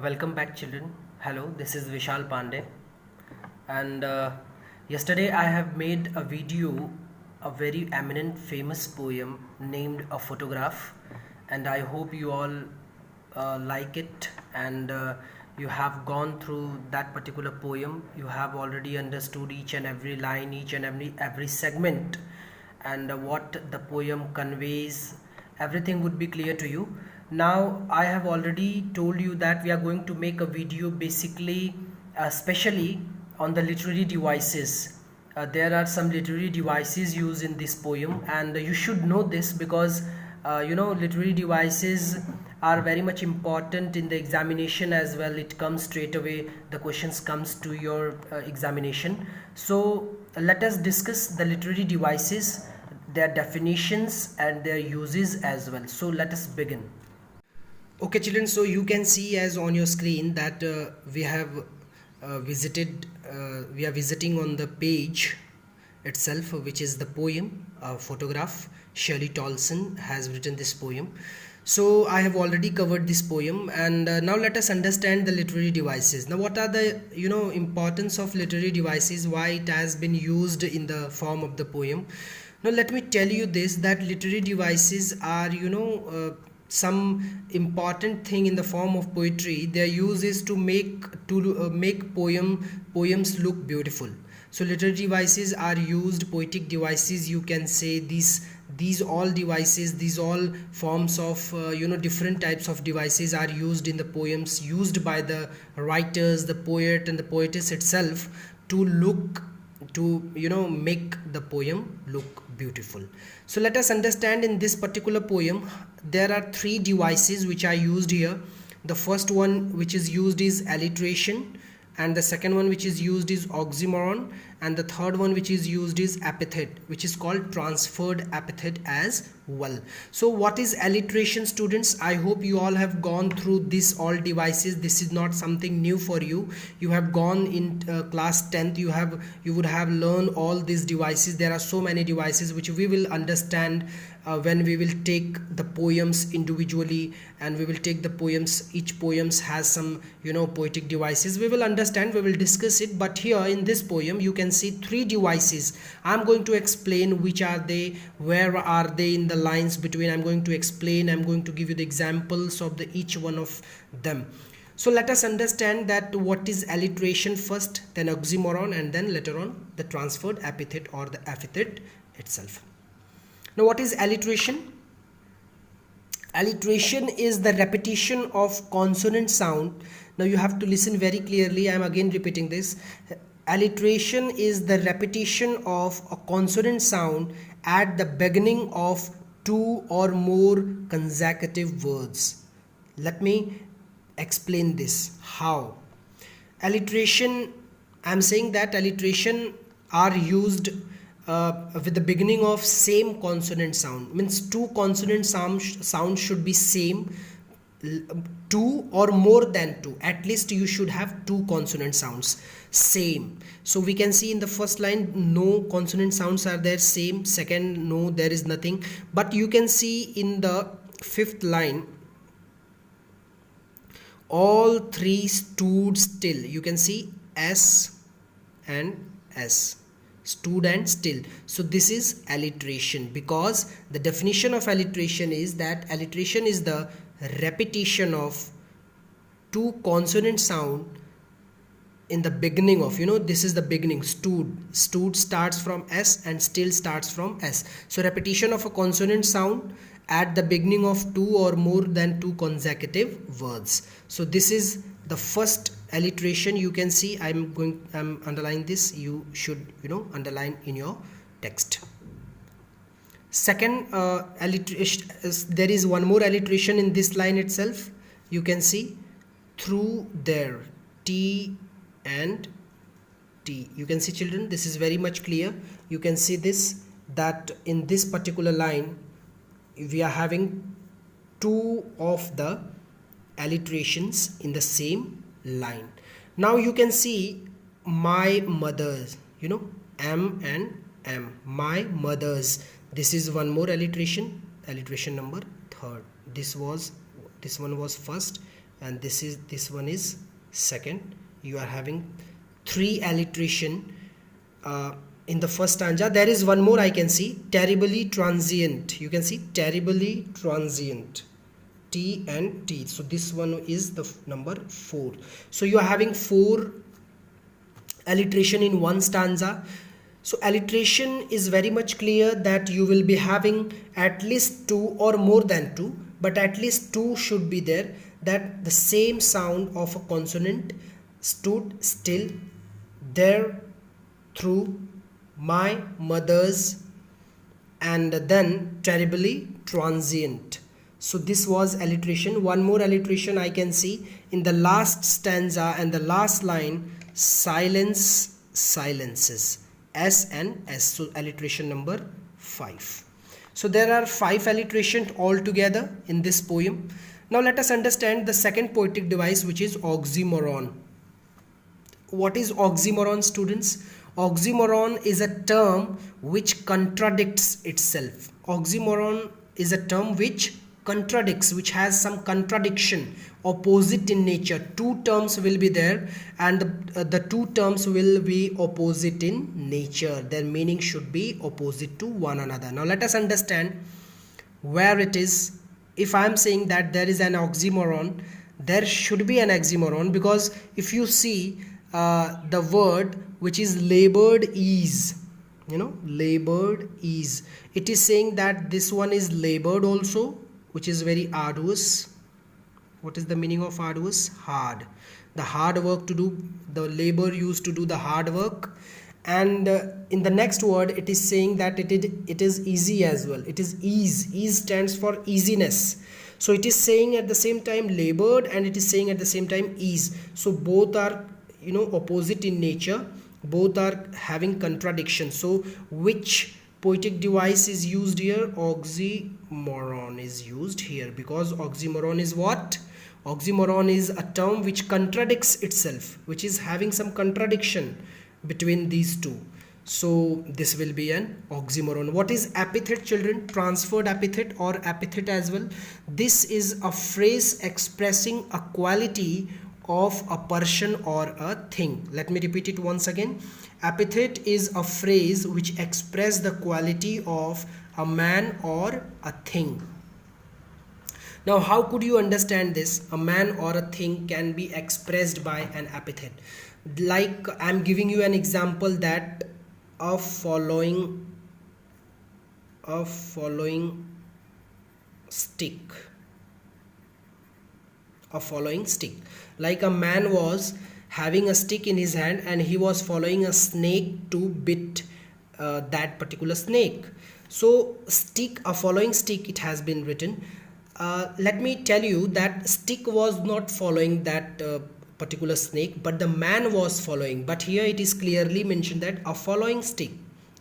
Welcome back, children. Hello, this is Vishal Pandey, and yesterday I have made a video, a very eminent famous poem named A Photograph, and I hope you all like it, and you have gone through that particular poem. You have already understood each and every line, each and every segment, and what the poem conveys. Everything would be clear to you. Now I have already told you that we are going to make a video basically especially on the literary devices. There are some literary devices used in this poem, and you should know this because literary devices are very much important in the examination as well. It comes straight away, the questions comes to your examination. So let us discuss the literary devices, their definitions and their uses as well. So let us begin. Okay, children, so you can see as on your screen that we are visiting on the page itself, which is the poem Photograph. Shirley Tolson has written this poem. So I have already covered this poem, and now let us understand the literary devices. Now, what are the importance of literary devices, why it has been used in the form of the poem? Now let me tell you this, that literary devices are some important thing in the form of poetry. Their use is to make poems look beautiful. So literary devices are used, poetic devices, you can say these all devices, these all forms of different types of devices are used in the poems, used by the writers, the poet and the poetess itself to make the poem look beautiful. So let us understand in this particular poem there are three devices which are used here. The first one which is used is alliteration, and the second one which is used is oxymoron, and the third one which is used is epithet, which is called transferred epithet as well. So what is alliteration, students? I hope you all have gone through this all devices. This is not something new for you. You have gone in class 10th, you would have learned all these devices. There are so many devices which we will understand when we will take the poems individually, and we will take the poems, each poems has some poetic devices. We will understand, we will discuss it. But here in this poem you can see three devices. I'm going to explain which are they, where are they in the lines between. I'm going to explain, I'm going to give you the examples of each one of them. So let us understand that what is alliteration first, then oxymoron, and then later on the transferred epithet or the epithet itself. Now what is alliteration? Alliteration is the repetition of consonant sound. Now you have to listen very clearly. I am again repeating this. Alliteration is the repetition of a consonant sound at the beginning of two or more consecutive words. Let me explain this. How? Alliteration, I am saying that alliteration are used with the beginning of same consonant sound. Means two consonant sound should be same, two or more than two. At least you should have two consonant sounds same. So we can see in the first line no consonant sounds are there, same. Second, no, there is nothing. But you can see in the fifth line all three stood still. You can see S and S, stood and still. So this is alliteration, because the definition of alliteration is that alliteration is the repetition of two consonant sound in the beginning of, this is the beginning. Stood starts from S and still starts from S. So repetition of a consonant sound at the beginning of two or more than two consecutive words. So this is the first alliteration. You can see I'm underlining this. You should underline in your text. Second alliteration, there is one more alliteration in this line itself. You can see through there, T and T. You can see, children, this is very much clear. You can see this, that in this particular line we are having two of the alliterations in the same line. Now you can see my mother's, M and M, my mother's. This is one more alliteration, alliteration number third. This one was first, and this one is second. You are having 3 alliteration in the first stanza. There is one more I can see, terribly transient. You can see terribly transient, T and T. So this one is the number 4. So you are having 4 alliteration in one stanza. So alliteration is very much clear that you will be having at least 2 or more than 2, but at least 2 should be there, that the same sound of a consonant stood still there through my mother's, and then terribly transient. So this was alliteration. One more alliteration I can see in the last stanza and the last line, silence silences, S and S. So alliteration number 5. So there are 5 alliterations altogether in this poem. Now let us understand the second poetic device, which is oxymoron. What is oxymoron, students? Oxymoron is a term which contradicts itself. Oxymoron is a term which contradicts, which has some contradiction, opposite in nature. 2 terms will be there, and the 2 terms will be opposite in nature. Their meaning should be opposite to one another. Now let us understand where it is. If I am saying that there is an oxymoron, there should be an oxymoron, because if you see the word which is labored ease, labored ease, it is saying that this one is labored also, which is very arduous. What is the meaning of arduous? Hard. The hard work to do, the labor used to do the hard work. And in the next word it is saying that it is easy as well. It is ease. Ease stands for easiness. So it is saying at the same time labored, and it is saying at the same time ease. So both are opposite in nature, both are having contradiction. So which poetic device is used here? Oxymoron is used here, because oxymoron is what? Oxymoron is a term which contradicts itself, which is having some contradiction between these 2. So this will be an oxymoron. What is epithet, children? Transferred epithet or epithet as well. This is a phrase expressing a quality of a person or a thing. Let me repeat it once again. Epithet is a phrase which expresses the quality of a man or a thing. Now how could you understand this? A man or a thing can be expressed by an epithet. Like I am giving you an example that a following stick. A following stick. Like a man was having a stick in his hand and he was following a snake to bit that particular snake. So stick, a following stick, it has been written. Let me tell you that stick was not following that particular snake, but the man was following. But here it is clearly mentioned that a following stick.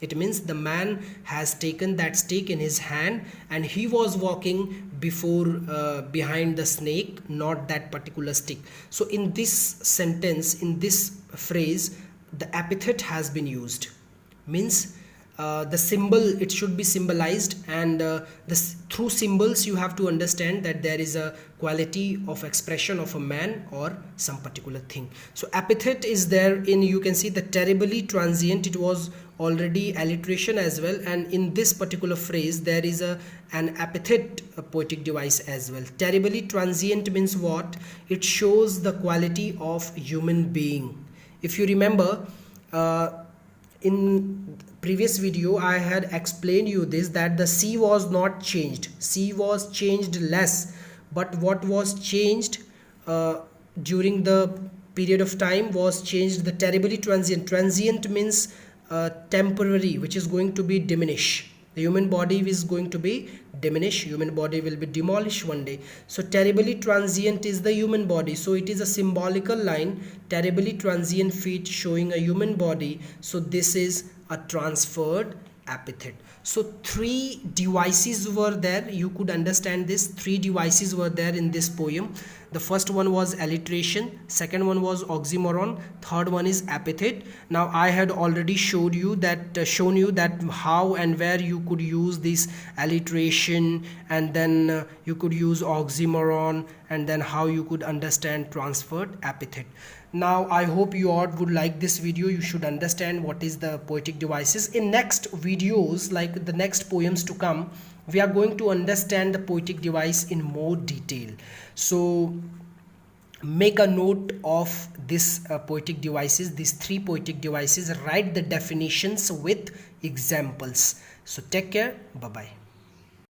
It means the man has taken that stick in his hand and he was walking behind the snake, not that particular stick. So in this sentence, in this phrase, the epithet has been used. Means the symbol, it should be symbolized, and through symbols you have to understand that there is a quality of expression of a man or some particular thing. So epithet is there in, you can see the terribly transient, it was already alliteration as well, and in this particular phrase there is an epithet, a poetic device as well. Terribly transient means what? It shows the quality of human being. If you remember, in previous video I had explained you this, that the sea was not changed. Sea was changed less, but what was changed during the period of time was changed the terribly transient. Transient means temporary, which is going to be diminish. The human body is going to be diminished. Human body will be demolished one day. So terribly transient is the human body. So it is a symbolical line. Terribly transient feat showing a human body. So this is a transferred epithet. So 3 devices were there. You could understand this. 3 devices were there in this poem. The first one was alliteration, second one was oxymoron, third one is epithet. Now I had already shown you that how and where you could use this alliteration, and then you could use oxymoron, and then how you could understand transferred epithet. Now I hope you all would like this video. You should understand what is the poetic devices. In next videos, like the next poems to come, we are going to understand the poetic device in more detail. So make a note of this poetic devices, these 3 poetic devices. Write the definitions with examples. So take care. Bye bye.